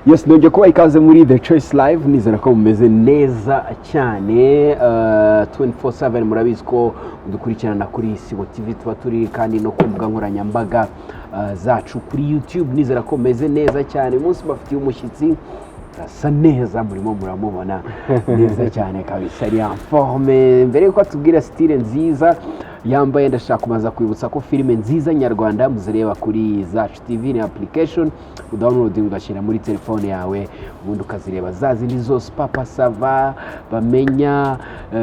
Yes, nongeye kuba ikaze muri The Choice Live, nizera ko mumeze neza cyane. 24/7 murabizi ko dukurikirana kuri Sibo TV, tuba turi kandi no ku mbuga nkoranyambaga zacu kuri YouTube. Nizera ko mumeze neza cyane. Umunsi bafitiye umushyitsi asa neza, murimo muramubona neza cyane kabisa, ari en forme. Mbere yuko atubwira style nziza yambaye, ndashaka kumaza kwibutsa ko filime nziza nyarwanda muzireba kuri Zacu TV, ni application udownloading ugashyira muri telefone yawe, ubundi ukazireba za zindi zose, Papa Sava, Bamenya,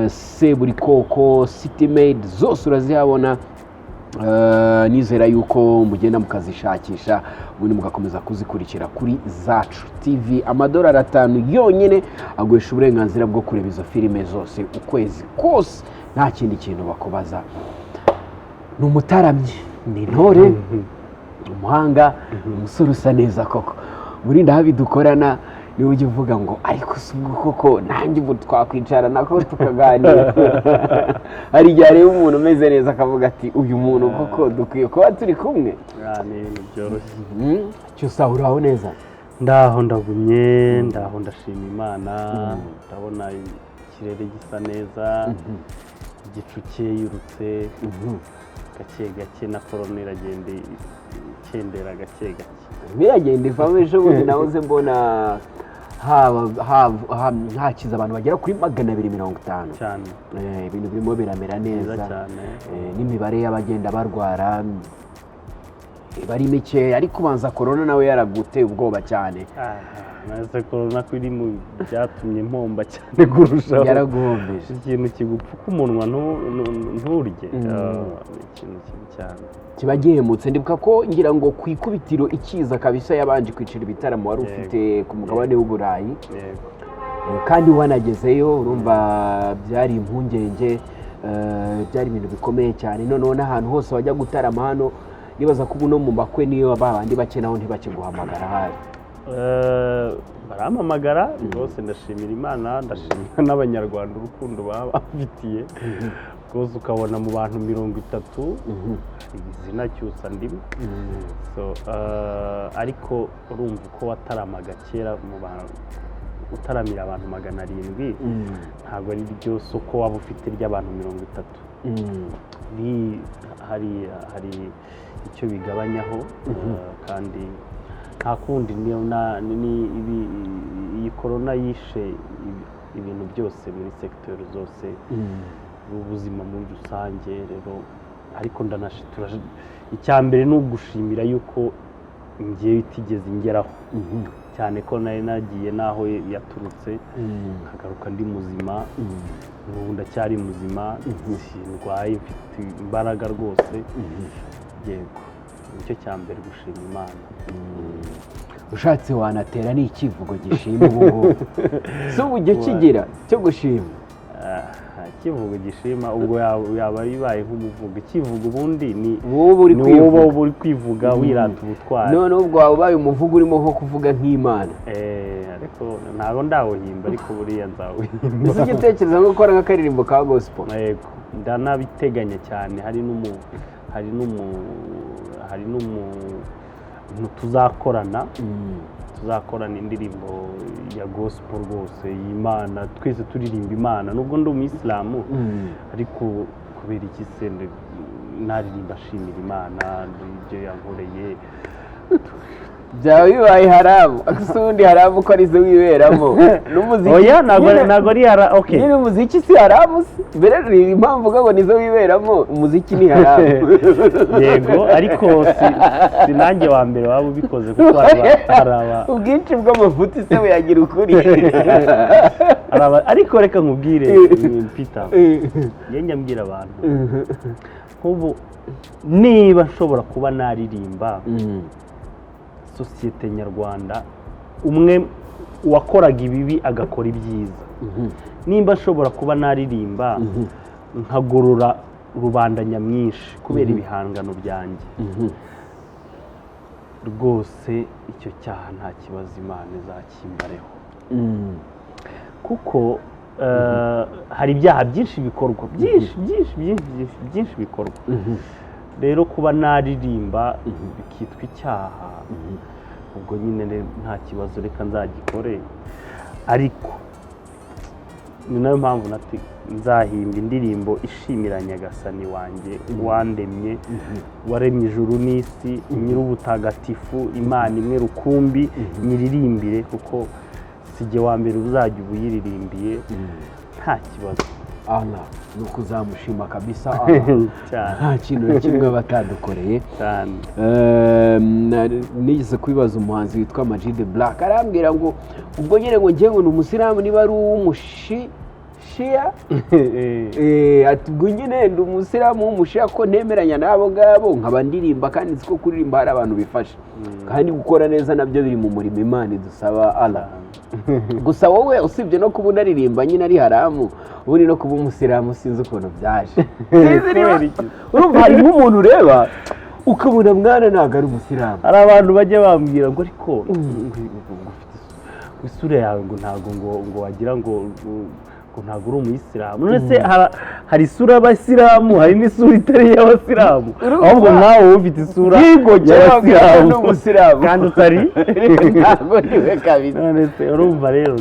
Seburikoko, City Maid, zose urazihabona. Nizera yuko mugenda mukazishakisha ubundi mugakomeza kuzikurikira kuri Zacu TV. Amadolari 5 yonyine aguhesha uburenganzira bwo kureba izo filime zose ukwezi kose, nta kindi kintu bakubaza. Ni umutaramyi, ni intore, umuhanga, umusore usa neza koko. Burinda habi dukorana ni ujye uvuga ngo ariko subwo koko nanjye ubu twakwicara nako tukaganira. Hari igihe rero umuntu umeze neza akavuga ati uyu muntu koko dukwiye kuba turi kumwe. Ni ibintu byoroshye. Cyusa uraho neza? Ndaho ndagumye, ndaho ndashima Imana, ndabona ikirere gisa neza, igicu cyeyurutse, gake gake na korona iragenda ikendera gake gake. Biragenda ivamo. Ejo bundi nahoze mbona hakiza abantu bagera kuri 250 cyane. Ibintu birimo biramera neza cyane. N'imibare y'abagenda barwara bari mike, ariko ubanza korona nawe yaraguteye ubwoba cyane. Nase korona kuri mu byatumye mpomba cyane kurushaho. Yaragombeje. Ikintu kigupfuka umunwa nturye. Ikintu kibi cyane. Kiba gihemutse. Ndibuka ko ngira ngo kwikubitiro ikiza kabisa yabanje kwicira ibitaramo wari ufite ku mugabane w'Uburayi. Kandi wanagezeyo urumva byari impungenge, byari ibintu bikomeye cyane. Noneho n'ahantu hose wajya gutarama hano, nibaza ko ubu no mu bakwe niyo babandi bake naho ntibakiguhamagara hari. Barampamagara rwose, ndashimira Imana, ndashimira n'Abanyarwanda urukundo babafitiye. Rwose ukabona mu bantu 30 izina Cyusa ndimo. Ariko urumva ko wataramaga kera mu bantu, utaramira abantu 700, ntabwo ari ryo soko waba ufite ry'abantu 30. Hari icyo bigabanyaho, kandi nta kundi iyi korona yishe ibintu byose muri sekiteri zose, ubuzima muri rusange. Rero ariko ndanashitura, icyambere ni ugushimira yuko ngiye itigeze ingeraho, cyane ko nari nagiye naho yaturutse nkagaruka ndi muzima. Ubu ndacyari muzima, ndwaye, mfite imbaraga rwose. Yego, nicyo cyambere gushima Imana. Ushatse wanatera ni ikivugo gishima ubu. So ujye kigira cyo gushima. Ikivugo gishima ubwo yaba bibaye nk'umuvugo. Ikivugo ubundi ni wowe uri kwivuga wirata ubutwari. None ubwo wabaye umuvugo urimo nko kuvuga nk'Imana. Ariko ntago ndawuhimba, ariko buriya nzawuhimba. Ese ugitekereza nko gukora nk'akaririmbo ka gospel? Yego, ndanabiteganya cyane. hari n'umuntu tuzakorana indirimbo ya gospel rwose y'Imana, twese turirimba Imana. Nubwo ndi umuyisilamu, ariko kubera iki se naririmba ashimira Imana ibyo yankoreye. Byaba bibaye haramu. Asundi haramu ko arizo wiberamo. N'umuziki. Oya, ntago ari haramu. Okay. Ni umuziki si haramu. Mbere ni impamvu ngo nizo wiberamo, umuziki ni haramu. Yego, ariko si nanjye wa mbere waba ubikoze, kuko haraba ubwinshi bw'amafuti se buyagira ukuri. Ariko reka nkubwire Peter, yenge mbwira abantu nk'ubu, niba nshobora kuba naririmba sosiyete nyarwanda, umwe wakoraga ibibi agakora ibyiza, nimba nshobora kuba naririmba nkagorora rubanda nyamwinshi kubera ibihangano byanjye, rwose icyo cyaha nta kibazo Imana izakimbareho. Kuko hari ibyaha byinshi bikorwa, byinshi bikorwa. Rero kuba naririmba bikitwa icyaha, ubwo nyine nta kibazo reka nzagikore, ariko ni nayo mpamvu nzahimba indirimbo ishimira Nyagasani wanjye wandemye, waremye ijuru n'isi, nyir'ubutagatifu, Imana imwe rukumbi, nyiririmbire kuko sijye wa mbere uzajya ubuyiririmbiye, nta kibazo. Allah ni ukuzamushima kabisa, nta kintu na kimwe batadukoreye. Nigeze kubibaza umuhanzi witwa Ama-G The Black, arambwira ngo ubwo nyine ngo ngiye ngo ni umusilamu niba ari uw'umushia, ati ubwo nyine ndi umusilamu w'umushia ko ntemeranya n'abo ngabo, nkaba ndirimba kandi nzi ko kuririmba hari abantu bifasha, kandi gukora neza nabyo biri mu murimo Imana idusaba. Allah gusa wowe usibye no kuba unaririmba nyine ari haramu, ubundi no kuba umusilamu sinzi ukuntu byaje. Urumva hari nk'umuntu ureba ukabona mwana ntabwo ari umusilamu. Hari abantu bajya bambwira ngo ariko isura yawe ngo ntabwo ngo wagira ngo ntabwo uri umuyisilamu. None se hari isura y'abasilamu, hari n'isura itari iy'abasilamu, ahubwo nkawe ufite isura y'abasilamu kandi utari ntabwo niwe kabisa. none se urumva rero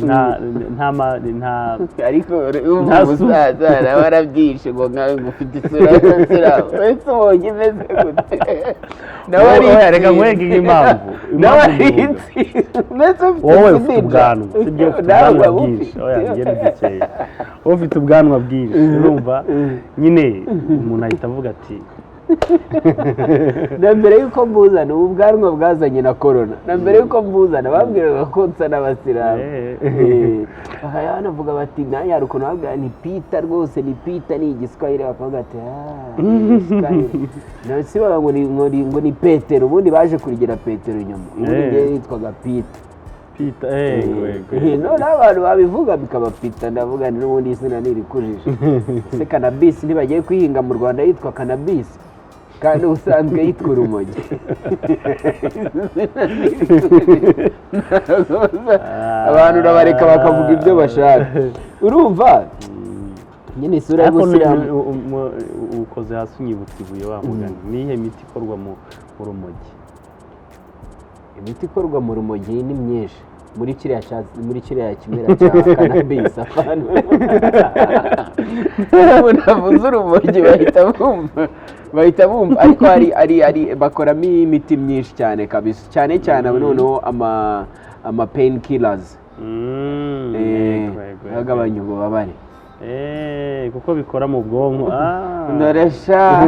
ariko umusaza nawe arabyishe ngo nkawe ngo ufite isura y'abasilamu, wese ubonye imeze gute? reka nkwereke nk'impamvu wowe ufite ubwanwa, sibyo? Ufite ubwanwa bwinshi, ngera dukeya, wowe ufite ubwanwa bwinshi, urumva nyine umuntu ahita avuga ati na mbere y'uko mbuzana ubu bwanwa bwazanye na korona, na mbere y'uko mbuzana bambwiraga ko nsa n'abasilamu. Banavuga bati nanjye hari ukuntu babwira ni Pita, rwose ni Pita, ni igiswahili, bakavuga ati sibaga ngo ni Petero, ubundi baje kurigira Petero inyuma, ubundi ngewe yitwaga Pita. None abantu babivuga bikaba Pita, ndavuga n'ubundi izina ntirikujije. Se cannabis ntibagiye kuyihinga mu Rwanda yitwa cannabis, kandi usanzwe yitwa urumogi. Abantu urabareka bakavuga ibyo bashaka, urumva nyine isura y'ubusilamu. ukoze hasi unyibutsa ibuye wa mugani, nihe miti ikorwa mu rumogi? Imiti ikorwa mu rumogi ni myinshi, muri kiriya kimera cya cannabis. Unavuze urumogi bahita bumva, ariko hari bakoramo imiti myinshi cyane kabisa, cyane cyane noneho ama pain killers, agabanya ububabare, kuko bikora mu bwonko. Ndoresha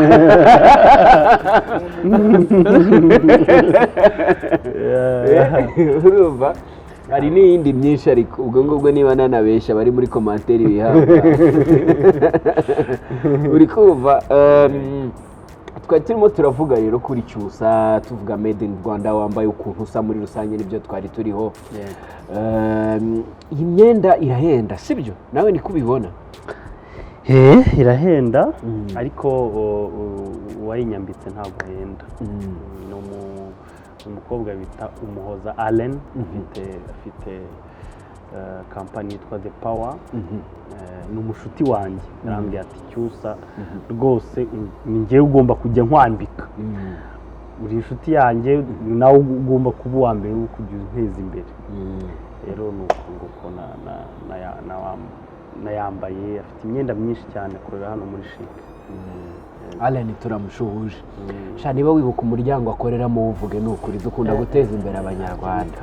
urumva hari n'iyindi myinshi, ariko ubwo ngubwo niba nanabesha bari muri komantere bihabwa. Uri kumva twari turimo turavuga rero kuri Cyusa, tuvuga made in Rwanda, wambaye ukuntu usa muri rusange nibyo twari turiho. Iyi myenda irahenda sibyo? Nawe niko ubibona? Irahenda, ariko uwayinyambitse ntabwo ahenda. Ni umukobwa bita Umuhoza Allen, afite kampani yitwa The Power. Ni umushuti wanjye, arambwira ati Cyusa rwose ni njyewe ugomba kujya nkwambika, uri inshuti yanjye, nawe ugomba kuba uwa mbere wo kujya unteza imbere. Rero ni uko nayambaye, afite imyenda myinshi cyane akorera hano muri Chic. Allen turamushuhuje. Sha niba wibuka umuryango akoreramo uvuge n'ukuri, dukunda guteza imbere Abanyarwanda.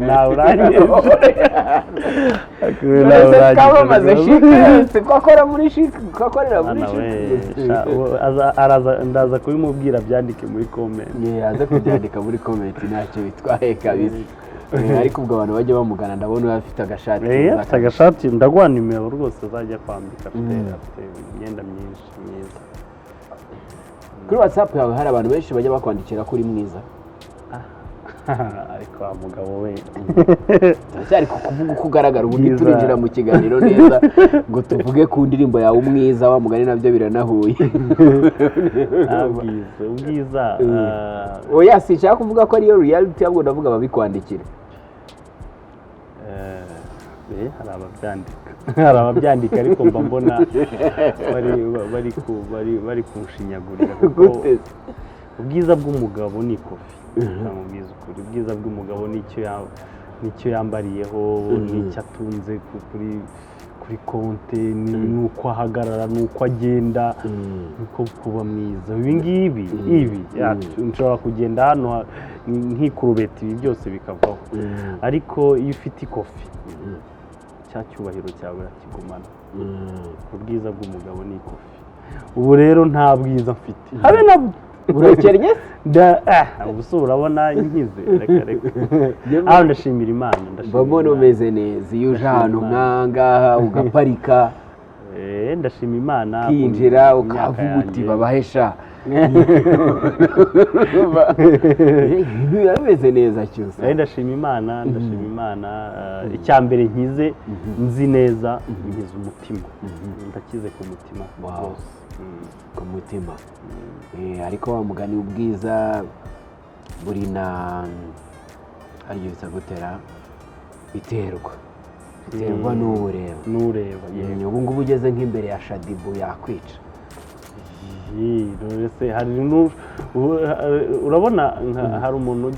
Nawe urangije bamaze Chic, ko akora muri Chic, ko akorera muri Chic. Ndaza kubimubwira byandike muri comment. Aze kubyandika muri comment, ntacyo bitwaye kabisa. Ariko ubwo abantu bajya bamugana, ndabona afite agashati. Afite agashati, ndaguha nimero rwose azajya kwambika, afite imyenda myinshi myiza. Kuri WhatsApp yawe hari abantu benshi bajya bakwandikira ko uri mwiza? Ariko wa mugabo we cyari kuvuga uko ugaragara, ubundi turinjira mu kiganiro neza ngo tuvuge ku ndirimbo yawe umwiza, wa mugani nabyo biranahuye. Ubwiza oya sinshaka kuvuga ko ariyo reality, ahubwo ndavuga babikwandikira. hari ababyandika ariko mba mbona bari kunshinyagurira, kuko ubwiza bw'umugabo ni ikofi. namubwiza ukuri ubwiza bw'umugabo nicyo yambariyeho n'icyo atunze kuri konte n'uko ahagarara n'uko agenda n'uko kuba mwiza ibi nshobora kugenda hano nkikurubeta ibi byose bikavaho ariko iyo ufite ikofi cya cyubahiro cyawe urakigumana ubwiza bw'umugabo ni ikofi ubu rero nta bwiza mfite habe nabwo urakennye ubusura urabona inkize reka aho ndashimira Imana mbona umeze neza iyo uje ahantu nk'ahangaha ugaparika ndashima Imana kwinjira ukavuga uti babahesha bameze neza cyose ndashima Imana icya mbere nkize nzi neza nkize umutima ndakize ku mutima rwose ku mutima ariko wa mugani ubwiza buri na aryo bisa gutera biterwa n'ureba ubu ngubu ugeze nk'imbere ya Shadibu yakwica urabona hari umuntu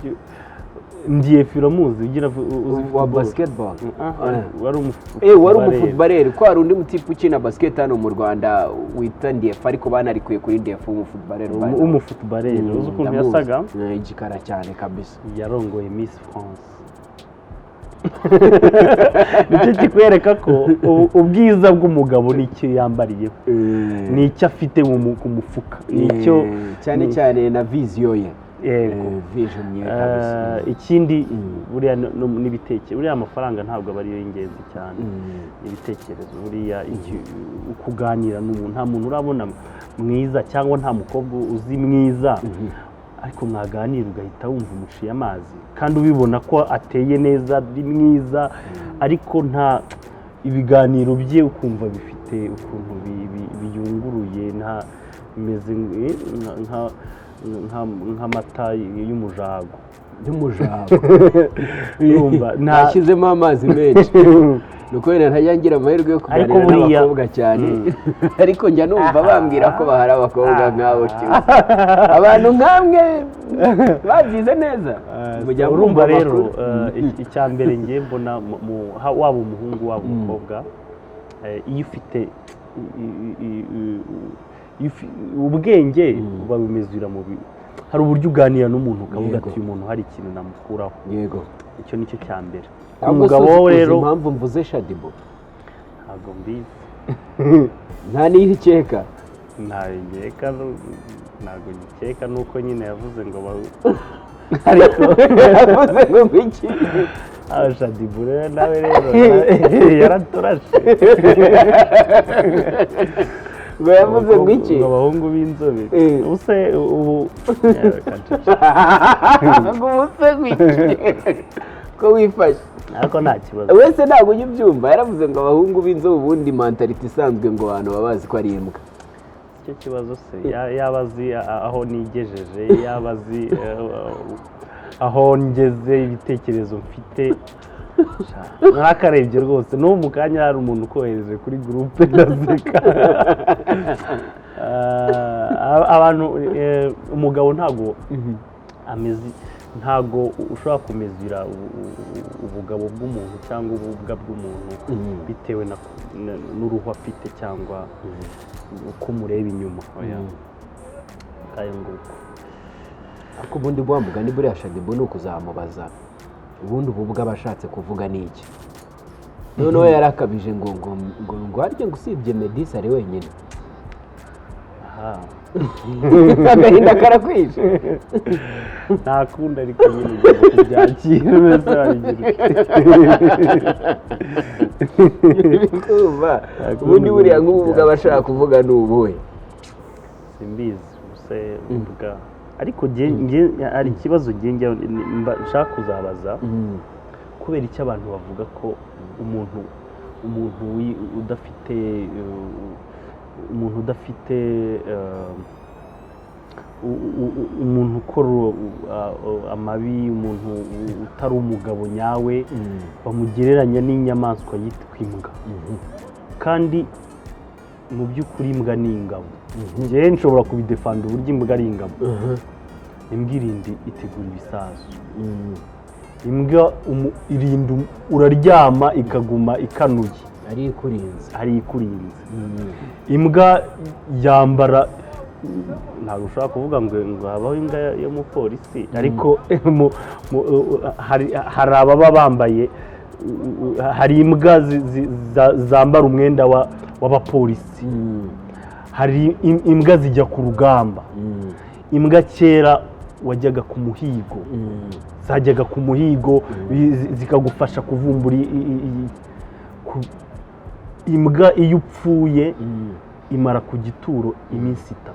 ndiye firamuzi ugira wa basketball wari umufootballer ko hari undi mutipe ukina basket hano mu Rwanda wita Ndieff ariko banarikuye kuri Ndieff umufootballer uzi ukuntu yasaga igikara cyane kabisa yarongoye Miss France nicyo kikwereka ko ubwiza bw'umugabo nicyo yambariyeho nicyo afite ku mufuka nicyo cyane na viziyo ye vision ye kabisa ikindi buriya n'ibitekerezo buriya amafaranga ntabwo aba ariyo y'ingenzi cyane ibitekerezo buriya kuganira n'umuntu nta muntu urabona mwiza cyangwa nta mukobwa uzi mwiza ariko mwaganira ugahita wumva umuciye amazi kandi ubibona ko ateye neza ari mwiza ariko nta ibiganiro bye ukumva bifite ukuntu biyunguruye nta bimeze nk'amata y'umujago nashyizemo amazi menshi nuko wenda ntajya ngira amahirwe yo kuganira n'abakobwa cyane ariko njya numva bambwira ko bahari abakobwa nk'abo abantu nk'amwe babyize neza urumva rero icya mbere ngiye mbona waba umuhungu waba umukobwa iyo ufite ubwenge babimezura mu hari uburyo uganira n'umuntu ukavuga ati uyu muntu hari ikintu namukuraho yego icyo nicyo cya mbere umugabo rero impamvu mvuze Shadibu ntabwo mbizi nta n'ihikeka ntabwo ngikeka nuko nyine yavuze ngo ariko yavuze ngo iki Shadibu rero nawe rero yaraturashe ngo yavuze ngo iki ngo abahungu b'inzobe ubuse ubu ko wifashe ariko nta kibazo wese ntabwo ujya ubyumva yaravuze ngo abahungu b'inzobe ubundi mentality isanzwe ngo abantu baba bazi ko ari imbwa icyo kibazo se yaba azi aho nigejeje yaba azi aho ngeze ibitekerezo mfite ntakarebye rwose n'ubu mu kanya hari umuntu ukohereje kuri gurupe ndazeka abantu umugabo ntabwo ameze ntabwo ushobora kumezura ubugabo bw'umuntu cyangwa ububwa bw'umuntu bitewe n'uruhu afite cyangwa uko umureba inyuma kayo nguko ariko ubundi bwambuga ni buriya Shadibu ni ukuzamubaza ubundi ububwa abashatse kuvuga ni iki noneho yarakabije ngo harya ngo usibye Medisa ari wenyine agahinda karakwishe ntakunda ariko nyine kubyakira mbese kumva ubundi buriya nk'ububwa abashaka kuvuga ni ubuhe simbizi ubuse ubwa ariko hari ikibazo nshaka kuzabaza kubera icyo abantu bavuga ko umuntu udafite umuntu ukora amabi umuntu utari umugabo nyawe bamugereranya n'inyamaswa yitwa imbwa kandi mu by'ukuri imbwa ni ingabo njyewe nshobora kubidefanda uburyo imbwa ari ingabo imbwa irindi itegura ibisasu, imbwa irinda uraryama ikaguma ikanuye ari ikurinze, imbwa yambara, ntabwo ushobora kuvuga ngo habaho imbwa y'umupolisi, ariko hari ababa bambaye, hari imbwa zambara umwenda w'abapolisi, hari imbwa zijya ku rugamba, imbwa kera wajyaga ku muhigo, zajyaga ku muhigo zikagufasha kuvumbura imbwa iyo upfuye imara ku gituro iminsi 3.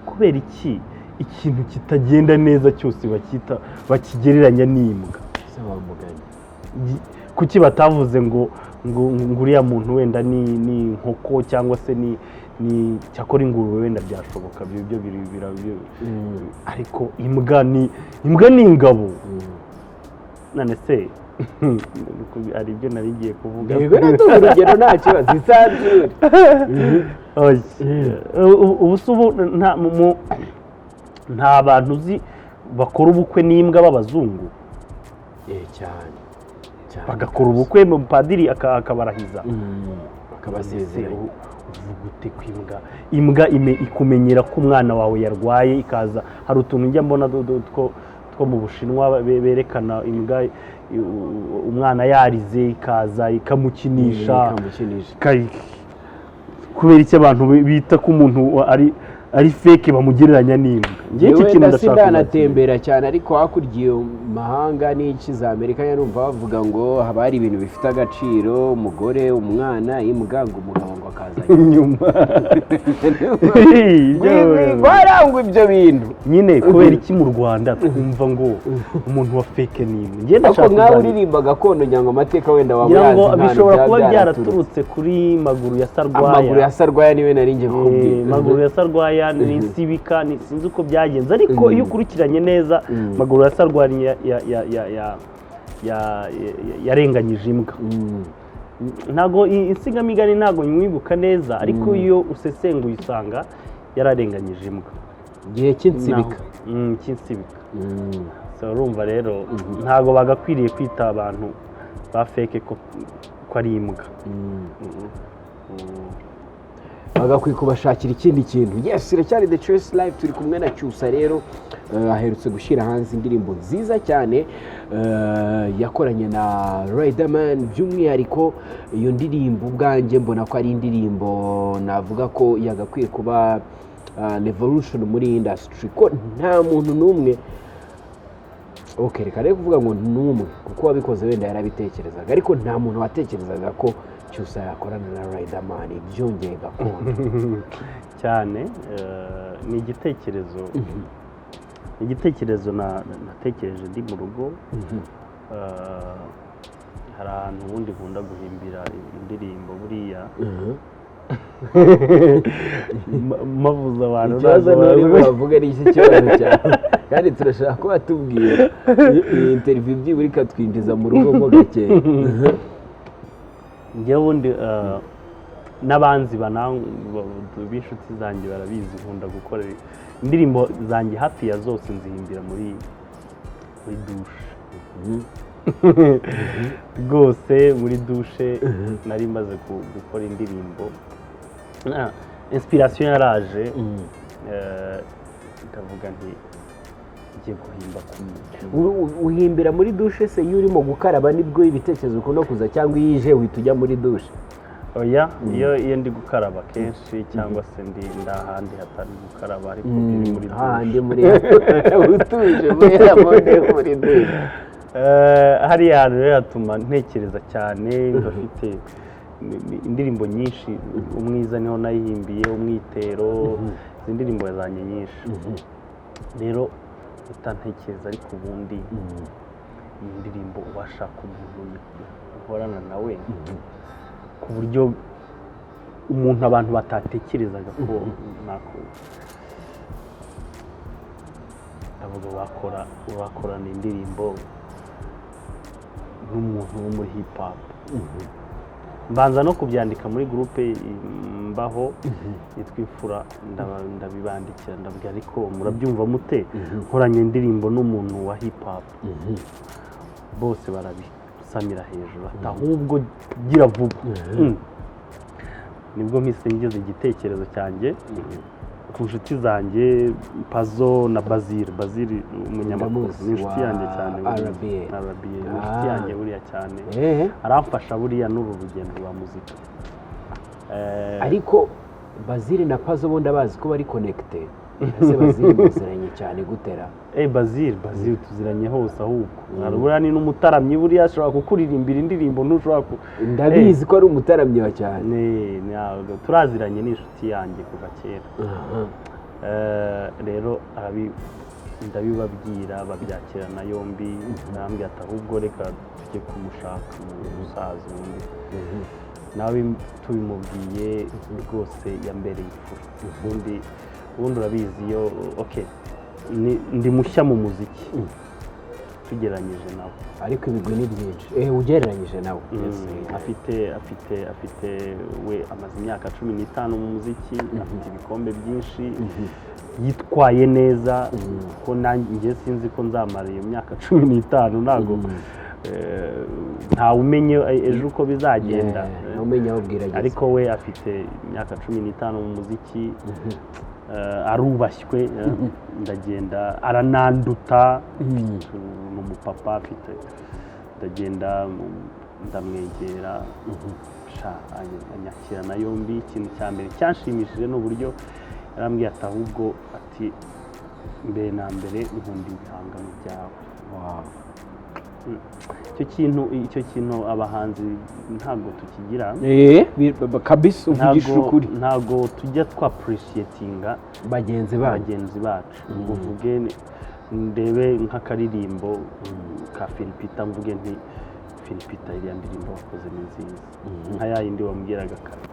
kubera iki ikintu kitagenda neza cyose bakigereranya n'imbwa? Kuki batavuze ngo uriya muntu wenda ni inkoko cyangwa se ni cyakora ingurube wenda byashoboka, byo ariko imbwa ni ingabo. None se hari ibyo narigiye kuvuga, urugero nta kibazo isanzure. ubu nta bantu uzi bakora ubukwe n'imbwa b'abazungu cyane, bagakora ubukwe mu padiri akabarahiza akabasezera. uvuga ute ko imbwa ikumenyera ko umwana wawe yarwaye, ikaza, hari utuntu njya mbona two mu Bushinwa berekana imbwa umwana yarize ikaza ikamukinisha. Kubera iki abantu bita ko umuntu ari fake bamugereranya n'imbwa? Ngiye iki kintu ndasanatembera cyane, ariko hakurya mahanga n'iki za Amerika yarumva bavuga ngo haba hari ibintu bifite agaciro, umugore, umwana, imbwa, ngo umugabo ngo akaza inyuma. Barangwa ibyo bintu nyine. Kubera iki mu Rwanda twumva ngo umuntu wa fake n'imbwa? Ngenda ndashaka nkaho uririmba gakondo nyangwa amateka wenda wamuyazi ngo bishobora kuba byaraturutse kuri Maguru ya Sarwaya. Maguru ya Sarwaya niwe nari ngiye kukubwira. Maguru ya Sarwaya ni Nsibika, sinzi uko byagenze, ariko iyo ukurikiranye neza Maguru ya Sarwaya yarenganyije imbwa. Ntago insigamigani ntago nyibuka neza, ariko iyo usesenguye usanga yararenganyije imbwa gihe cy'insibika. So urumva rero ntago bagakwiriye kwita abantu ba fake ko ari imbwa. bagakwiye kubashakira ikindi kintu. Yes, iracyari The Choice Live, turi kumwe na Cyusa. Rero aherutse gushyira hanze indirimbo nziza cyane yakoranye na Riderman. By'umwihariko iyo ndirimbo ubwanjye mbona ko ari indirimbo navuga ko yagakwiye kuba revolution muri industry, ko nta muntu n'umwe, reka rero kuvuga ngo n'umwe, kuko wabikoze wenda yarabitekerezaga, ariko nta muntu watekerezaga ko Cyusa yakorana na Riderman. Byongeye gakondo cyane. Ni igitekerezo natekereje ndi mu rugo. Hari ahantu ubundi nkunda guhimbira indirimbo buriya mavuza abantu ikibazo bavuga ari iki kibazo cyane, kandi turashaka ko batubwira iyi interview byibura ikatwinjiza mu rugo mo gake. njyewe ubundi n'abanzi b'inshuti zanjye barabizi, nkunda gukora indirimbo zanjye hafi ya zose nzihimbira muri dushe. Rwose muri dushe nari maze gukora indirimbo, inspiration yaraje, ndavuga nti ngiye guhimba uhimbira muri dushe. Se iyo urimo gukaraba nibwo ibitekerezo ukunda kuza, cyangwa iyo ije uhita ujya muri dushe? Oya, iyo ndi gukaraba kenshi cyangwa se ndi ahandi hatari gukaraba, ariko ndi muri ahandi muri utuje muri dushe. Hariya hantu rero hatuma ntekereza cyane. Ndafite indirimbo nyinshi, umwiza niho nayihimbiye, umwitero, izi ndirimbo zanjye nyinshi. Rero utantekereza, ariko ubundi iyi ndirimbo washaka umuntu uhorana nawe ku buryo umuntu abantu batatekerezaga ko ndavuga wakorana indirimbo n'umuntu wo muri hip hop. Mbanza no kubyandika muri groupe mbaho yitwa Imfura, ndabibandikira ndabwira ariko murabyumva mute nkoranye indirimbo n'umuntu wa hip hop, bose barabisamira hejuru ati ahubwo gira vuba. Nibwo mpise ngeze igitekerezo cyanjye ku nshuti zanjye Pazo na Bazil umunyamakuru, ni inshuti yanjye cyane, ni inshuti yanjye buriya cyane, aramfasha buriya n'uru rugendo rwa muzika. Ariko Bazil na Pazo bo ndabazi ko bari connected. Ese Bazil muziranye cyane gutera? Bazil tuziranye hose ahubwo. Buriya ni n'umutaramyi, buriya ashobora kukuririmbira indirimbo ntushobora ndabizi ko ari umutaramyi wa cyane. Turaziranye, ni inshuti yanjye kuva kera. Rero ndabibabwira babyakirana yombi, ndambwira ati ahubwo reka tujye kumushaka mu musaza undi. Nawe tubimubwiye rwose yambereye Imfura. Ubundi urabizi iyo ndi mushya mu muziki tugereranyije nawe, ariko ibigwi ni byinshi ugereranyije nawe. afite we amaze imyaka 15 mu muziki, afite ibikombe byinshi, yitwaye neza, ko nanjye sinzi ko nzamara iyo myaka 15 ntago ntawe umenye ejo uko bizagenda, ariko we afite imyaka 15 mu muziki, arubashywe, ndagenda arananduta, n'umupapa afite, ndagenda ndamwegera, anyakirana yombi. Ikintu cya mbere cyanshimishije n'uburyo yarambwiye ati ahubwo ati mbere na mbere nkunda ibihangano byawe. Icyo kintu abahanzi ntabwo tukigira kabisa, uvugisha ukuri, ntabwo tujya appreciatinga bagenzi bacu. Ngo uvuge ndebe nk'akaririmbo ka Philipita mvuge nti Philipita iriya ndirimbo wakoze ni nziza, nka ya yindi wambwiraga kare.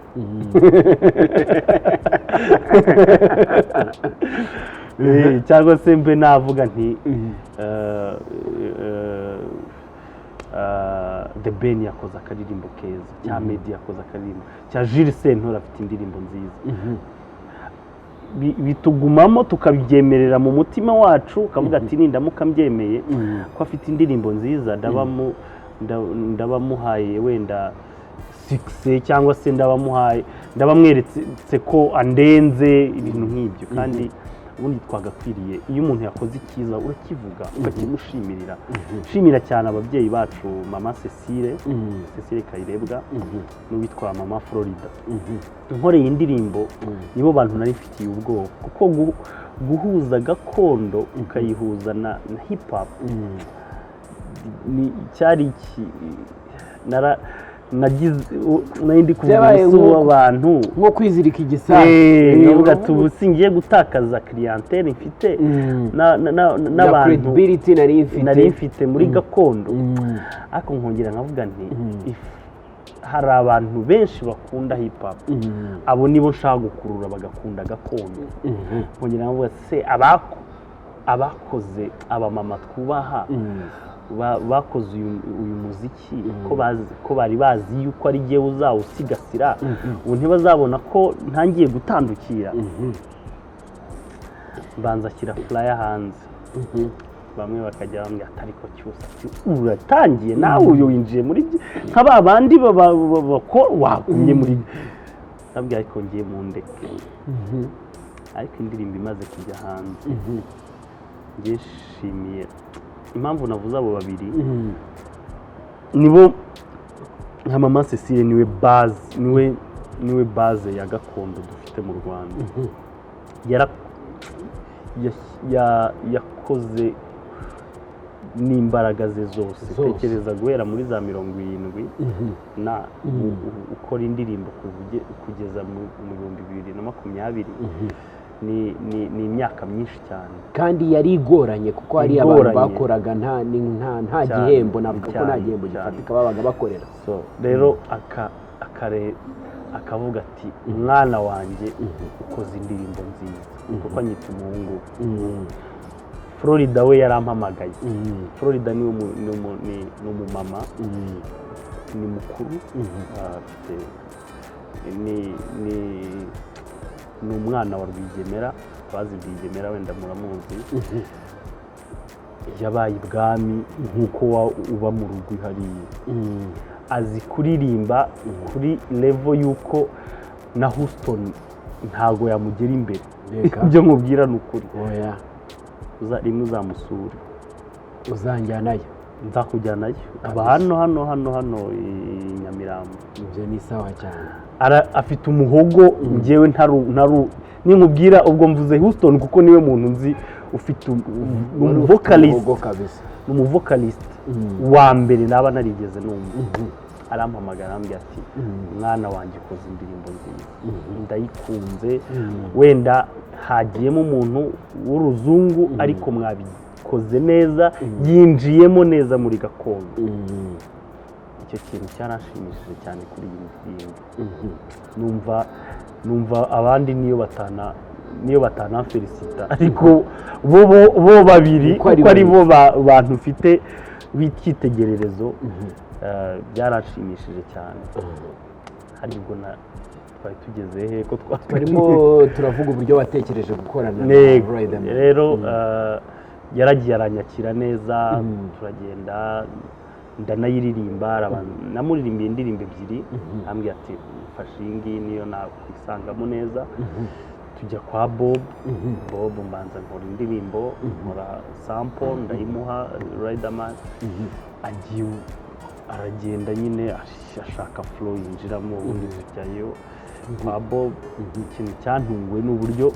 Cyangwa se mbe navuga nti The Ben yakoze akaririmbo keza, cya Meddy yakoze akaririmbo, cya Jules Sentore afite indirimbo nziza. Bitugumamo tukabyemerera mu mutima wacu, ukavuga ati nindamuka mbyemeye ko afite indirimbo nziza, ndabamuhaye wenda 6 cyangwa se ndabamweretse ko andenze ibintu nk'ibyo. Kandi ubundi twagakwiriye, iyo umuntu yakoze icyiza urakivuga ukakimushimirira. Shimira cyane ababyeyi bacu, mama Cecile Kayirebwa n'uwitwa mama Florida. Nkoreye indirimbo nibo bantu nari mfitiye ubwoba, kuko guhuza gakondo ukayihuza na hip hop ni cyari nari kuvuga abantu nko kwizirika igisasu, ndavuga ati singiye gutakaza clientele mfite n'abantu nari mfite muri gakondo. Ariko nkongera nkavuga nti hari abantu benshi bakunda hip hop, abo nibo nshaka gukurura bagakunda gakondo. Nkongera nkavuga se abakoze abamama twubaha bakoze uyu muziki, ko bari bazi yuko ari jye uzawusigasira, ubu ntibazabona ko ntangiye gutandukira. Mbanza shyira flyer hanze, bamwe bakajya bambwira ati ariko cyose uratangiye nawe, uyu winjiye muri nk'aba bandi wagumye muri, nabwiye ariko ngiye mu ndeke. Ariko indirimbo imaze kujya hanze, ngishimiye impamvu navuze abo babiri, nibo nka mama Cecile niwe base ya gakondo dufite mu Rwanda. Yakoze n'imbaraga ze zose, tekereza guhera muri za 70 na ukora indirimbo kugeza mu 2020 ni imyaka myinshi cyane, kandi yari igoranye kuko hari abantu bakoraga nta gihembo, navuga ko nta gihembo gifatika babaga bakorera. Rero akavuga ati umwana wanjye ukoze indirimbo nziza, kuko anyita umuhungu. Florida we yarampamagaye. Florida ni umumama, ni mukuru, afite ni umwana wa Rwigemera, bazi Rwigemera wenda muramuzi, yabaye ibwami nk'uko uba mu rugo hariya, azi kuririmba kuri level y'uko na Houston ntago yamugera imbere, ibyo nkubwira ni ukuri. Rimwe uzamusura, uzanjyanayo, nzakujyanayo, aba hano i Nyamirambo. ibyo ni sawa cyane. Afite umuhogo njyewe ninkubwira ubwo mvuze Houston kuko niwe muntu nzi ufite umuvocalist wa mbere naba narigeze numva. Arampamagara ambwira ati mwana wanjye ukoze indirimbo nziza, ndayikunze, wenda hagiyemo umuntu w'uruzungu ariko mwabikoze neza, yinjiyemo neza muri gakondo. Icyo kintu cyarashimishije cyane kuri iyi ndirimbo. Numva abandi niyo batanamfelicita, ariko bo babiri kuko ari bo bantu ufite b'icyitegererezo, byarashimishije cyane. Haribwo twari tugeze he ko twarimo turavuga uburyo watekereje gukorana na Riderman. Rero yaragiye aranyakira neza, turagenda ndanayiririmba, namuririmbiye indirimbo ebyiri, ambwira ati mfashe iyi ngiyi niyo nakwisangamo neza. Tujya kwa Bob mbanza nkora indirimbo, nkora sample ndayimuha Riderman, aragenda nyine ashaka flow yinjiramo, ubundi tujyayo kwa Bob. Ikintu cyantunguwe n'uburyo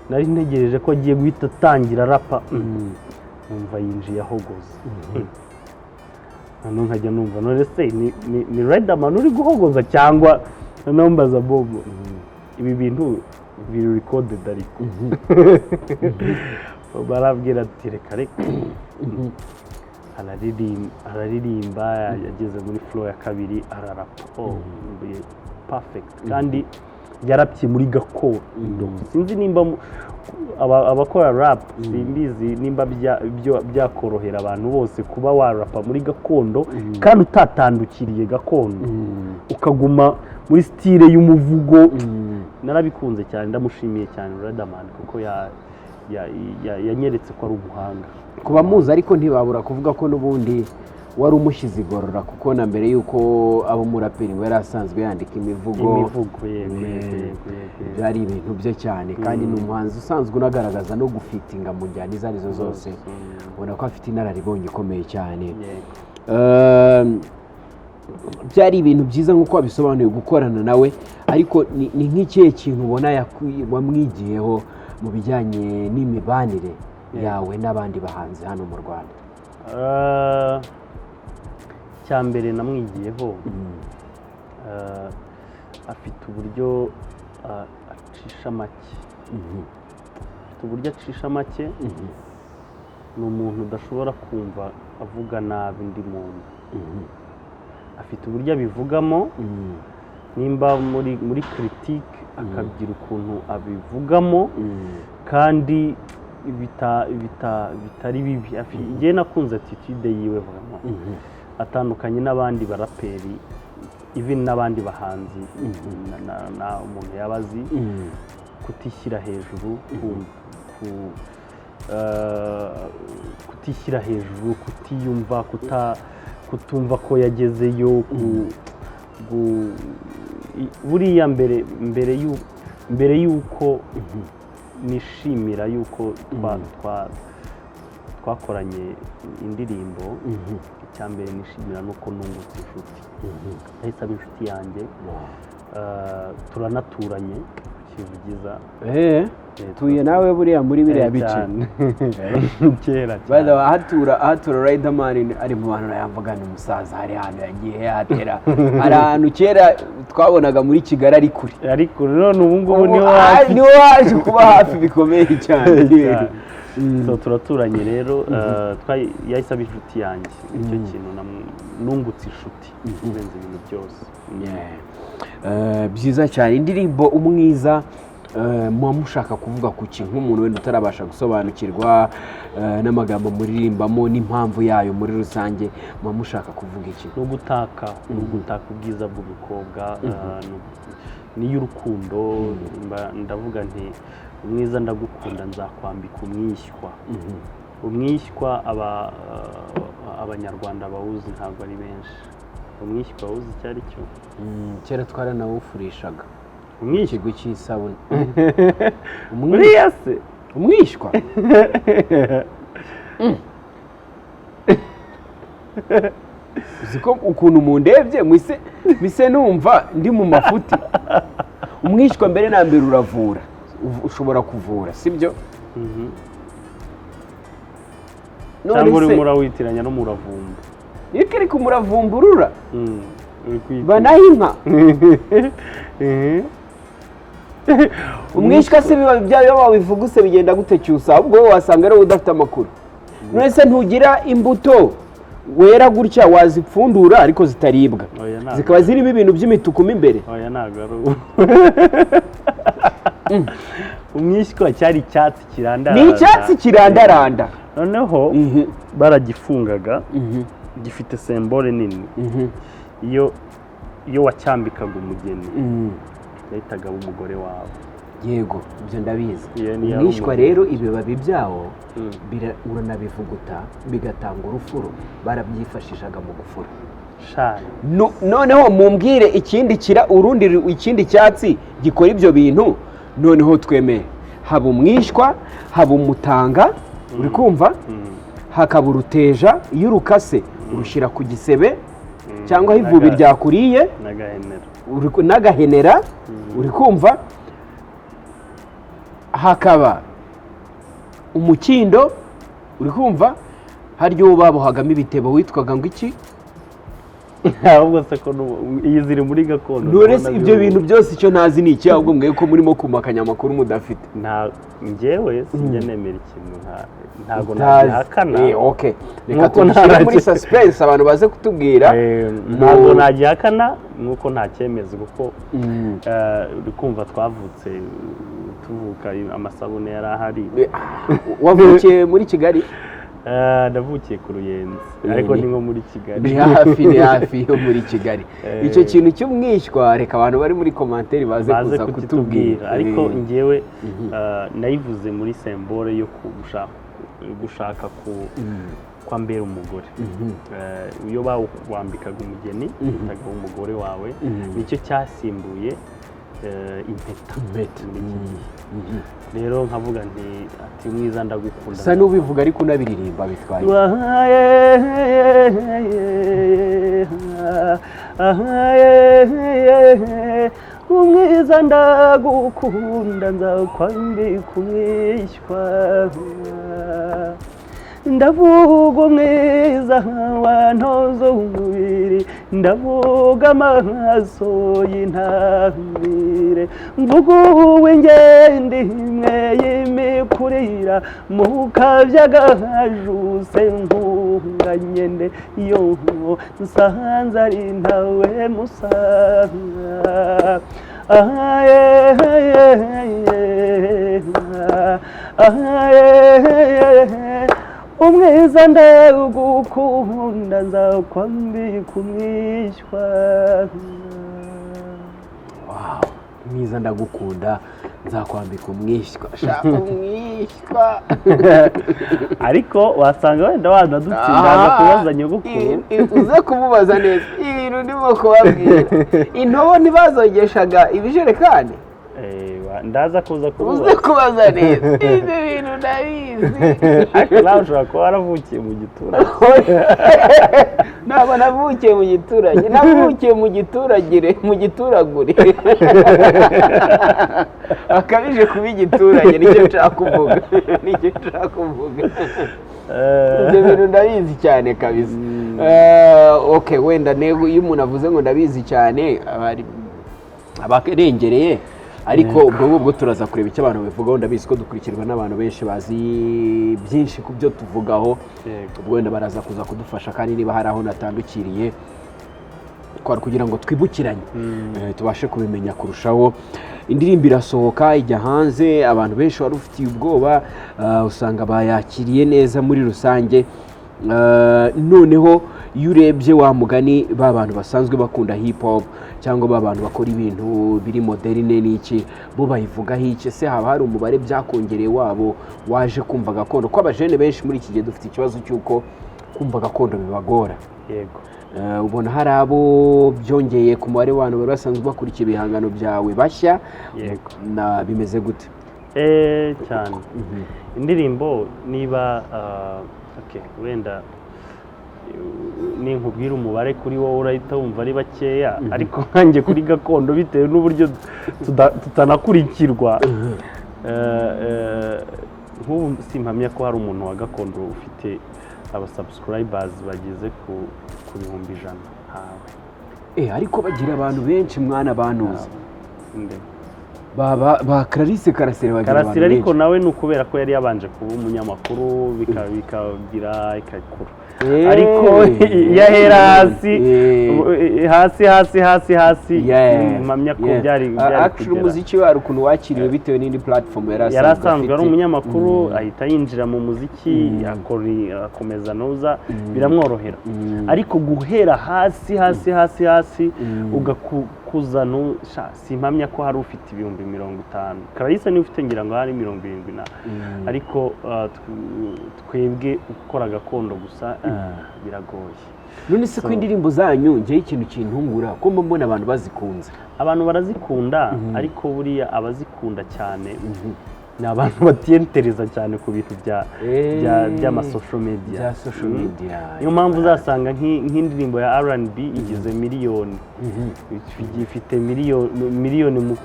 nari ntegereje ko agiye guhita atangira rapa, numva yinjiye ahogoza. Noneho nkajya numva none se ni Riderman uri guhogoza cyangwa noneho mbaza Bob ibi bintu biri recorded ariko barabwira ati reka araririmba, yageze muri flow ya kabiri ararapa, perfect, kandi yarapye muri gakondo. Sinzi nimba abakora rap, simbizi nimba byakorohera abantu bose kuba warapa muri gakondo kandi utatandukiriye gakondo, ukaguma muri style y'umuvugo. Narabikunze cyane, ndamushimiye cyane Riderman kuko yanyeretse ko ari umuhanga. Kuba muzi ariko ntibabura kuvuga ko n'ubundi wari umushyize igorora, kuko na mbere y'uko abo muraperi ngo yari asanzwe yandika imivugo, byari ibintu bye cyane, kandi ni umuhanzi usanzwe unagaragaza no gufitinga mu njyana izo arizo zose. Ubona ko afite inararibonye ikomeye cyane. Byari ibintu byiza nk'uko wabisobanuye gukorana nawe, ariko ni nk'ikihe kintu ubona wamwigiyeho mu bijyanye n'imibanire yawe n'abandi bahanzi hano mu Rwanda? Cya mbere namwigiyeho, afite uburyo acisha make, ni umuntu udashobora kumva avuga nabi undi muntu. Afite uburyo abivugamo, nimba muri critique akagira ukuntu abivugamo, kandi bitari bibi. Njye nakunze attitude yiwe vraiment, atandukanye n'abandi baraperi, even n'abandi bahanzi na umuntu yabazi, kutishyira hejuru, kutishyira hejuru, kutiyumva, kutumva ko yagezeyo, buriya mbere y'uko nishimira y'uko twakoranye indirimbo, icya mbere nishimira nuko nungutse inshuti, ahise aba inshuti yanjye, turanaturanye Kivugiza. Tuye nawe buriya muri biriya bice kera cyane. Ahatura Riderman ari mu bantu yamvuga ni umusaza, hari ahantu yagiye hatera, hari ahantu kera twabonaga muri Kigali ari kure, none ubu ngubu niho waje kuba hafi bikomeye cyane. So turaturanye rero, yahise aba inshuti yanjye. Icyo kintu nungutse inshuti urenze ibintu byose. Byiza cyane. Indirimbo Umwiza muba mushaka kuvuga ku kintu nk'umuntu wenda utarabasha gusobanukirwa n'amagambo muririmbamo n'impamvu yayo muri rusange, muba mushaka kuvuga iki? no gutaka ubwiza bw'umukobwa, niyo urukundo ndavuga nti umwiza ndagukunda nzakwambika umwishywa. Umwishywa abanyarwanda bawuzi ntabwo ari benshi. Umwishywa wawuzi icyo ari cyo? Kera twaranawufurishaga umwishywa ikigo cy'isabune. uriya se umwishywa uzi ko ukuntu mundebye mise numva ndi mu mafuti. Umwishywa mbere na mbere uravura, ushobora kuvura, sibyo? cyangwa urimo urawitiranya n'umuravumba. Iki ariko umuravumba urura banaha inka. Umwishywa se byayo wabivuguse bigenda gute cyusa, ahubwo wowe wasanga ari wowe udafite amakuru. Mwese ntugira imbuto wera gutya wazipfundura ariko zitaribwa, zikaba zirimo ibintu by'imituku mo imbere. Oya ntabwo ari ubu. Umwishywa cyari icyatsi kirandaranda. Ni icyatsi kirandaranda. Noneho baragifungaga, gifite sembole nini. Iyo wacyambikaga umugeni yahitaga umugore wawe. Yego, ibyo ndabizi. Umwishywa rero ibibabi byawo uranabivuguta bigatanga urufuro, barabyifashishaga mu gufura. Noneho mumbwire ikindi cyatsi gikora ibyo bintu, noneho twemeye. Haba umwishywa, haba umutanga, uri kumva? Hakaba uruteja, iyo urukase urushyira ku gisebe cyangwa aho ivubi ryakuriye, n'agahenera, uri kumva? Hakaba umukindo, uri kumva? Harya uwo babohagamo ibitebo witwaga ngo iki? Ahubwo se ko iyi ziri muri gakondo. Nurese ibyo bintu byose icyo ntazi ni iki, ahubwo mwe ko murimo kumakanya amakuru mudafite. Njyewe sinjye nemera ikintu ntago nagihakana. Okay, reka tubishyire muri suspense abantu baze kutubwira. Ntago nagihakana nuko nta cyemezo, kuko uri kumva twavutse tuvuka amasabune yari ahari. Wavukiye muri Kigali? Ndavukiye ku Ruyenzi, ariko ni nko muri Kigali. Ni hafi yo muri Kigali. Icyo kintu cy'umwishywa reka abantu bari muri commentaire baze kuza kutubwira. Ariko njyewe nayivuze muri sembole yo gushaka kwambera umugore. Iyo bawambikaga umugeni bitaga umugore wawe, nicyo cyasimbuye impeta. Rero nkavuga nti ati umwiza ndagukunda. Sa n'ubivuga ariko unabiririmba bitwaye. Umwiza ndagukunda nzakwambika umwishywa. Ndavuga umwiza wantoza umubiri, ndavuga amaso y'intambire, mvuga uw'ingendo imwe y'imikurira, mu kabyagajuse nkunganye nde yo nsanze ari ntawe musanga. Umwiza ndagukunda nzakwambika umwishywa. Umwiza ndagukunda nzakwambika umwishywa. Shaka umwishywa. Ariko wasanga wenda wanadutsindaza kubaza nyogokuru. Uze kumubaza neza ibintu ndimo kubabwira. Intobo ntibazogeshaga ibijerekani? Ndaza kuza kubaza. Uze kubaza neza ibyo bintu ndabizi. Ariko nawe ushobora kuba waravukiye mu giturage. Ntabwo navukiye mu giturage, navukiye mu gituragire, mu gituragure. Akabije kuba igiturage nicyo nshaka kuvuga. Ibyo bintu ndabizi cyane kabisa. Okay, wenda nego iyo umuntu avuze ngo ndabizi cyane abarengereye, ariko ubwo turaza kureba icyo abantu bivugaho. Ndabizi ko dukurikirwa n'abantu benshi bazi byinshi ku byo tuvugaho, ubwo wenda baraza kuza kudufasha, kandi niba hari aho natandukiriye kugira ngo twibukiranye tubashe kubimenya kurushaho. indirimbo irasohoka ijya hanze, abantu benshi wari ufitiye ubwoba usanga bayakiriye neza muri rusange. Noneho iyo urebye wa mugani ba bantu basanzwe bakunda hip hop cyangwa ba bantu bakora ibintu biri moderne n'iki, bo bayivugaho iki? Se haba hari umubare byakongereye wabo waje kumva gakondo? Ko abajene benshi muri iki gihe dufite ikibazo cy'uko kumva gakondo bibagora. Yego. Ubona hari abo byongeye ku mubare w'abantu bari basanzwe bakurikira ibihangano byawe bashya? Yego. Na bimeze gute? Cyane. Indirimbo niba wenda ninkubwira umubare kuri wowe urahita wumva ari bakeya, ariko nkanjye kuri gakondo bitewe n'uburyo tutanakurikirwa, nk'ubu simpamya ko hari umuntu wa gakondo ufite abasubscribers bageze ku 100,000 ntawe. Ariko bagira abantu benshi mwana banuze ba Clarisse Karasire bagira abantu benshi. Ariko nawe ni ukubera ko yari yabanje kuba umunyamakuru bikagira ikakura, ariko yahera hasi mpamya ko byari actually umuziki we hari ukuntu wakiriwe bitewe n'indi platform yari asanzwe ari umunyamakuru, ahita yinjira mu muziki akomeza noza biramworohera, ariko guhera hasi ugakuza simpamya ko hari ufite 50,000. Clarisse niwe ufite ngira ngo hari 70,000, ariko twebwe ukora gakondo gusa biragoye. None se ko indirimbo zanyu ngiye ikintu kintungura ko mbona abantu bazikunze? Abantu barazikunda, ariko buriya abazikunda cyane ni abantu batiyentereza cyane ku bintu by'amasocial media. Niyo mpamvu uzasanga nk'indirimbo ya R&B igize miliyoni, ifite miliyoni mu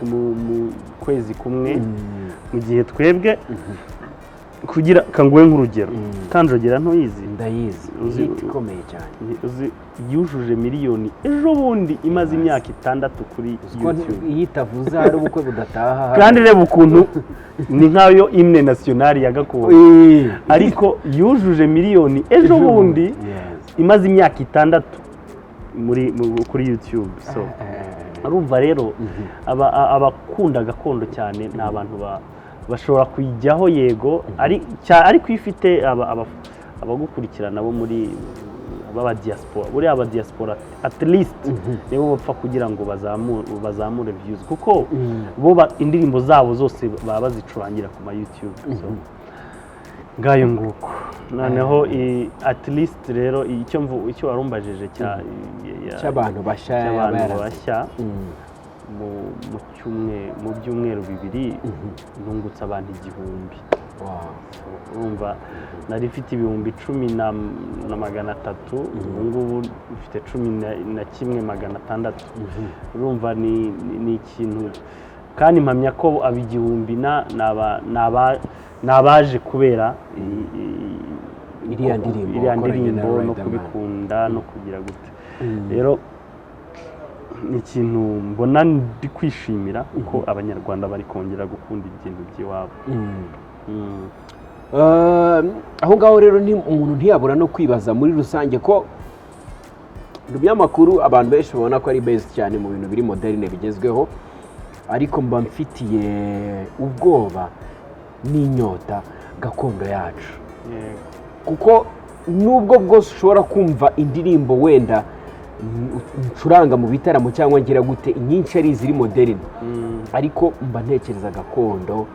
kwezi kumwe, mu gihe twebwe kugira kanguwe nk'urugero Kanjogera ntuyizi? Ndayizi, ikomeye cyane. Yujuje miliyoni ejo bundi, imaze imyaka 6 kuri YouTube. Yitavuza hari ubukwe budataha, kandi reba ukuntu ni nkayo imwe nationale ya gakondo, ariko yujuje miliyoni ejo bundi, imaze imyaka 6 kuri YouTube. So arumva rero abakunda gakondo cyane ni abantu bashobora kuyijyaho, yego, ariko ifite abagukurikirana bo muri baba diaspora. Buriya aba diaspora at least nibo bapfa kugira ngo bazamure views, kuko bo indirimbo zabo zose baba bazicurangira ku ma YouTube. So ngayo nguko noneho at least rero icyo warumbajije cy'abantu bashya mu byumweru 2 nungutse abantu 1000. Urumva nari mfite 10,300, ngubu mfite 11,600. Urumva ni ikintu, kandi mpamya ko ab'igihumbi nabaje kubera iriya ndirimbo no kubikunda no kugira gute. Rero ni ikintu mbona ndi kwishimira uko abanyarwanda bari kongera gukunda ibintu by'iwabo. Aho ngaho rero umuntu ntiyabura no kwibaza muri rusange ko mu binyamakuru abantu benshi babona ko ari best cyane mu bintu biri moderne bigezweho, ariko mba mfitiye ubwoba n'inyota gakondo yacu, kuko nubwo bwose ushobora kumva indirimbo wenda ncuranga mu bitaramo cyangwa ngira gute, inyinshi ari iziri moderne, ariko mba ntekereza gakondo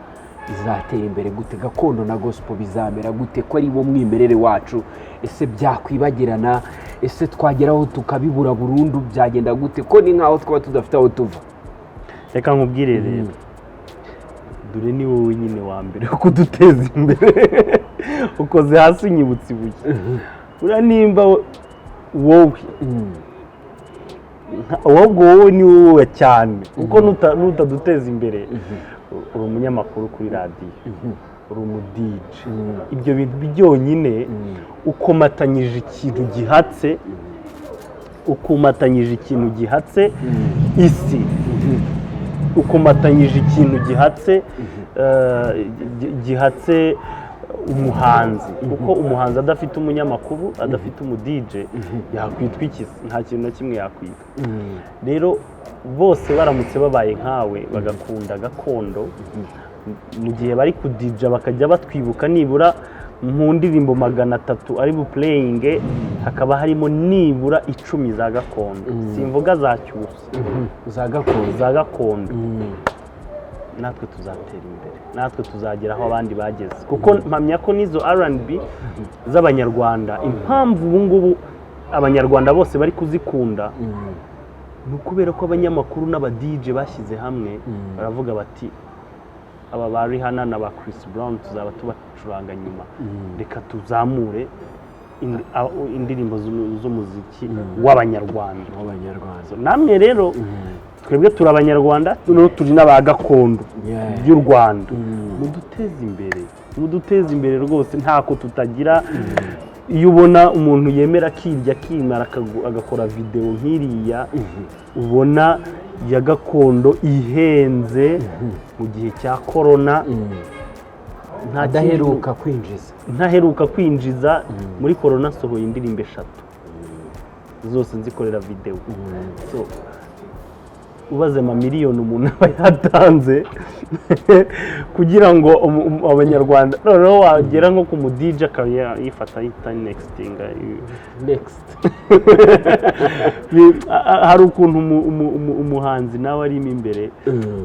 izatera imbere gute, gakondo na gospel bizamera gute, ko ari bo mwimerere wacu. Ese byakwibagirana? Ese twageraho tukabibura burundu? Byagenda gute? Ko ni nkaho twaba tudafite aho tuva. Reka nkubwire rero, dore ni wowe nyine wa mbere kuduteza imbere, ukoze hasi nyibutse ibuye. Ura nimba wowe wowe ni wowe cyane, kuko nutaduteza imbere. Uri umunyamakuru kuri radiyo, uri umudije, ibyo bintu byonyine ukomatanyije ikintu gihatse isi, ukomatanyije ikintu gihatse umuhanzi kuko umuhanzi adafite umunyamakuru adafite umu-DJ yakwitwa iki nta kintu na kimwe yakwitwa rero bose baramutse babaye nkawe bagakunda gakondo mu gihe bari kudija bakajya batwibuka nibura mu ndirimbo 300 ari buplaying hakaba harimo nibura 10 za gakondo simvuga za cyusa za gakondo natwe tuzatera imbere natwe tuzagera aho abandi bageze kuko mpamya ko nizo R&B z'abanyarwanda impamvu ubu ngubu abanyarwanda bose bari kuzikunda ni ukubera ko abanyamakuru n'aba-DJ bashyize hamwe baravuga bati aba ba Rihanna na ba Chris Brown tuzaba tubacuranga nyuma reka tuzamure indirimbo z'umuziki w'abanyarwanda namwe rero twebwe turi abanyarwanda turi n'abagakondo by'u Rwanda muduteze imbere rwose ntako tutagira iyo ubona umuntu yemera akirya akimara agakora video nk'iriya ubona ya gakondo ihenze mu gihe cya corona ntaheruka kwinjiza muri corona sohoye indirimbo 3 zose nzikorera video ubaze miliyoni umuntu aba yatanze kugira ngo abanyarwanda noneho wagera nko ku mu-DJ yifata yita next hari ukuntu umuhanzi nawe arimo imbere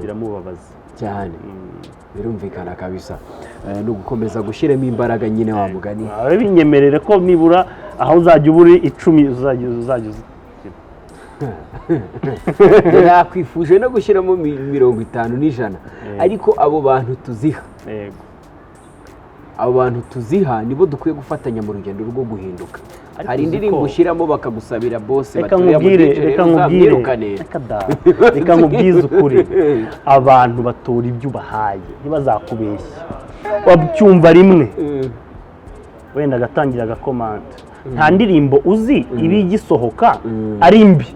biramubabaza cyane birumvikana kabisa no gukomeza gushyiramo imbaraga nyine wa mugani binyemerere ko nibura aho uzajya uburi 10 uzajya nakwifuje no gushyiramo 50 n'ijana ariko abo bantu tuziha nibo dukwiye gufatanya mu rugendo rwo guhinduka hari indirimbo ushyiramo bakagusabira bose reka nkubwize ukuri abantu batora ibyo ubahaye ntibazakubeshya wabyumva rimwe wenda agatangira agakomanda nta ndirimbo uzi ibi gisohoka ari mbi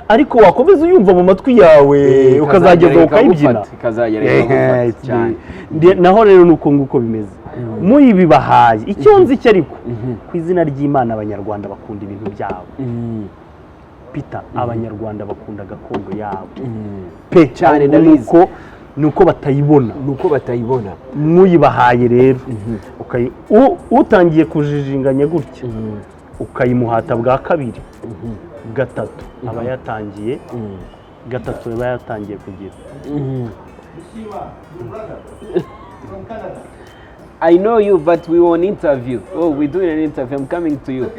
ariko wakomeza uyumva mu matwi yawe ukazageza ukayibyina naho rero nuko nguko bimeze muyibibahaye icyo nzi cyo ariko ku izina ry'Imana abanyarwanda bakunda ibintu byabo Peter abanyarwanda bakunda gakondo yabo pe cyane nuko batayibona muyibahaye rero utangiye kujijinganya gutya ukayimuhata bwa kabiri gatatu aba yatangiye kugira I know you but we want interview. Oh, we're doing an interview. I'm coming to you.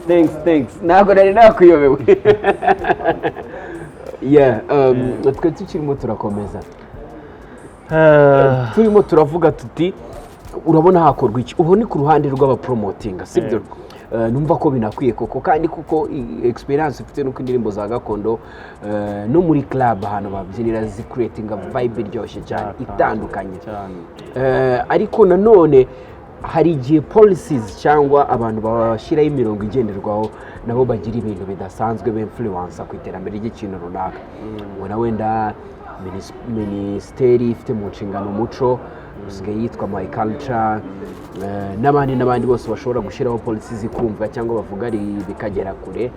Thanks. Ntabwo nari nakuyobewe. Twe tukirimo turakomeza. Turimo turavuga tuti urabona hakorwa iki ubu ni ku ruhande rw'abapromotinga sibyo numva ko binakwiye koko kandi kuko experience ufite nuko indirimbo za gakondo no muri club ahantu babyinira zi creating a vibe iryoshye cyane itandukanye ariko nanone hari igihe policies cyangwa abantu bashyiraho imirongo igenderwaho nabo bagira ibintu bidasanzwe b'influencer ku iterambere ry'ikintu runaka wenda minisiteri ifite mu nshingano umuco usigaye yitwa my culture n'abandi bose bashobora gushyiraho polisi zikumva cyangwa bavuga ari bikagera kure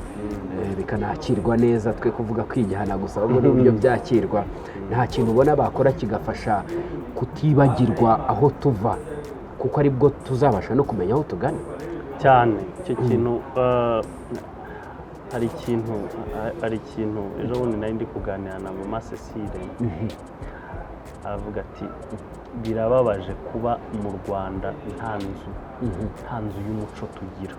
bikanakirwa neza twe kuvuga kwigihana gusa ahubwo n'uburyo byakirwa nta kintu ubona bakora kigafasha kutibagirwa aho tuva kuko aribwo tuzabasha no kumenya aho tugana cyane icyo kintu hari ikintu ejo bundi nari ndi kuganira na Mama Cecile aravuga ati birababaje kuba mu Rwanda nta nzu y'umuco tugira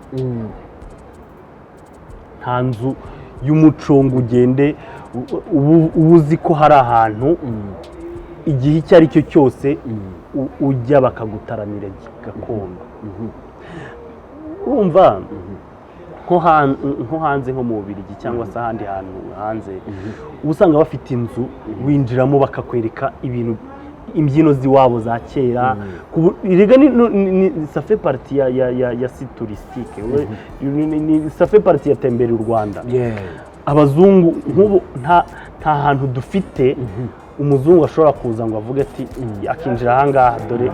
nta nzu y'umuco ngo ugende ubuzi ko hari ahantu igihe icyo ari cyo cyose ujya bakagutaramira gakondo urumva nko hanze nko mu Bubiligi cyangwa se ahandi hantu hanze usanga bafite inzu winjiramo bakakwereka ibintu imbyino ziwabo za kera rega ni ça fait partie ya site touristique ça fait partie ya tembera u Rwanda abazungu nk'ubu nta hantu dufite umuzungu ashobora kuza ngo avuge ati akinjira ahangaha dore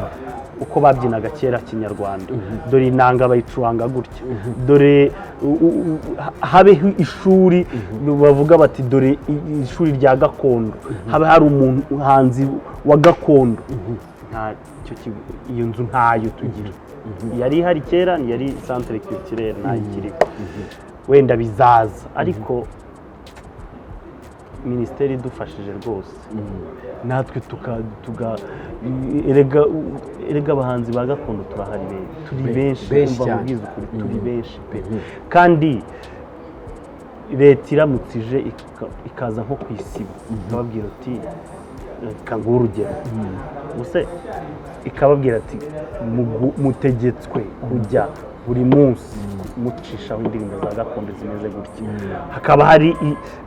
uko babyinaga kera kinyarwanda, dore inanga bayicuranga gutya, dore habeho ishuri bavuga bati dore ishuri rya gakondo, habe hari umuhanzi wa gakondo. Iyo nzu ntayo tugira, yari ihari kera, yari centre culturelle, ntayo ikiriho, wenda bizaza, ariko minisiteri idufashije rwose natwe erega abahanzi ba gakondo turahari, turi benshi turi benshi pe. Kandi leta iramutse ije ikaza nko ku isibo ikababwira ati kaguha urugero gusa, ikababwira ati mutegetswe kujya buri munsi mucishaho indirimbo za gakondo zimeze gutya, hakaba hari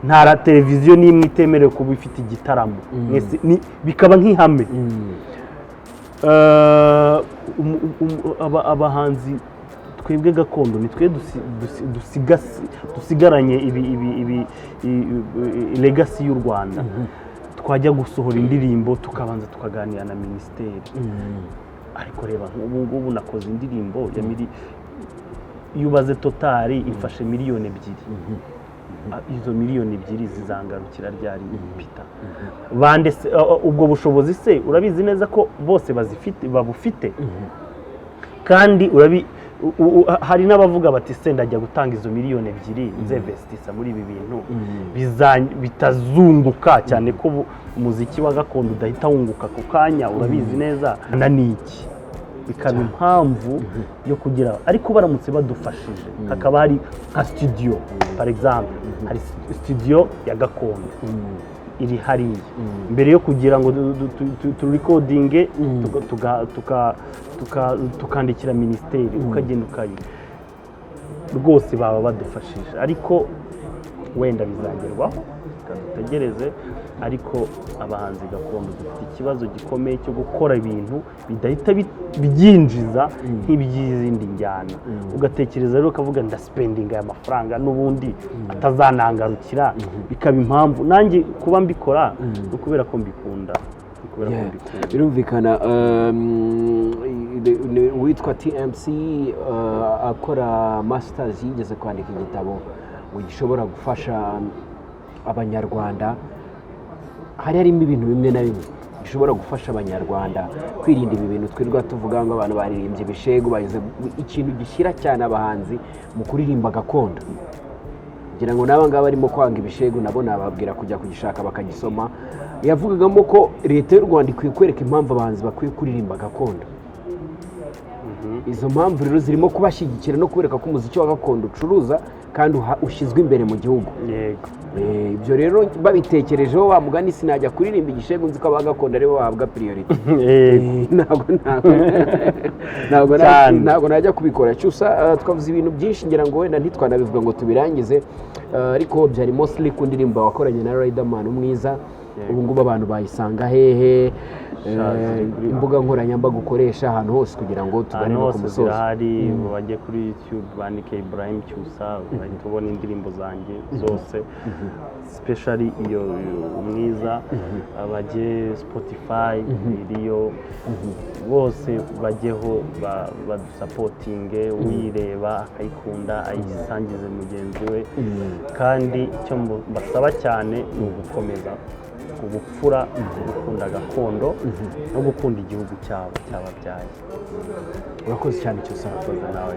nta televiziyo n'imwe itemerewe kuba ifite igitaramo, bikaba nk'ihame. Abahanzi twebwe gakondo ni twe dusigaranye legacy y'u Rwanda, twajya gusohora indirimbo tukabanza tukaganira na minisiteri. Ariko reba nk'ubu ngubu nakoze indirimbo ya iyo ubaze totali ifashe miliyoni 2. Izo miliyoni 2 zizangarukira ryari Peter? Bande ubwo bushobozi se urabizi neza ko bose babufite? Kandi hari n'abavuga bati se ndajya gutanga izo miliyoni 2 nzevestisa muri ibi bintu bitazunguka cyane ko umuziki wa gakondo udahita wunguka ku kanya, urabizi neza na niki, bikaba impamvu yo kugira. Ariko baramutse badufashije, hakaba hari nka studio par exemple, hari studio ya gakondo iri hariya, mbere yo kugira ngo turecordinge tukandikira minisiteri, ukagenda rwose baba badufashije. Ariko wenda bizagerwaho, dutegereze. Ariko abahanzi gakondo dufite ikibazo gikomeye cyo gukora ibintu bidahita byinjiza nk'iby'izindi njyana. Ugatekereza rero ukavuga ndaspendinga aya mafaranga n'ubundi atazanangarukira, bikaba impamvu nanjye kuba mbikora no kubera ko mbikunda. Birumvikana. Witwa TMC akora masters, yigeze kwandika igitabo gishobora gufasha abanyarwanda. Harimo ibintu bimwe na bimwe bishobora gufasha abanyarwanda kwirinda ibi bintu twirwa tuvuga ngo abantu baririmbye ibishego, bayize ikintu gishyira cyane abahanzi mu kuririmba gakondo. Ngira ngo n'abangaba barimo kwanga ibishego nabo nababwira kujya kugishaka bakagisoma. Yavugagamo ko leta y'u Rwanda ikwiye kwereka impamvu abahanzi bakwiye kuririmba gakondo. Izo mpamvu rero zirimo kubashyigikira no kubereka ko umuziki wa gakondo ucuruza kandi ushyizwe imbere mu gihugu. Ibyo rero babitekerejeho, wa mugani sinajya kuririmba igishego nzi ko abagakondo aribo bahabwa priority. Ntabwo najya kubikora cyusa. Twavuze ibintu byinshi, ngira ngo wenda ntitwanabivuga ngo tubirangize, ariko byari mostly ku ndirimbo wakoranye na Riderman umwiza. Ubu ngubu abantu bayisanga hehe? Imbuga nkoranyambaga ukoresha ahantu hose kugira ngo tugane no ku musozi? Hari bajye kuri YouTube bandike Ibrahim Cyusa, bahita ubona indirimbo zanjye zose, especially iyo umwiza. Bajye Spotify iriyo, bose bajyeho badusapotinge, uyireba akayikunda ayisangize mugenzi we. Kandi icyo mbasaba cyane ni ugukomeza ubupfura, gukunda gakondo no gukunda igihugu cyabo cyababyaye. Urakoze cyane Cyusa. Nawe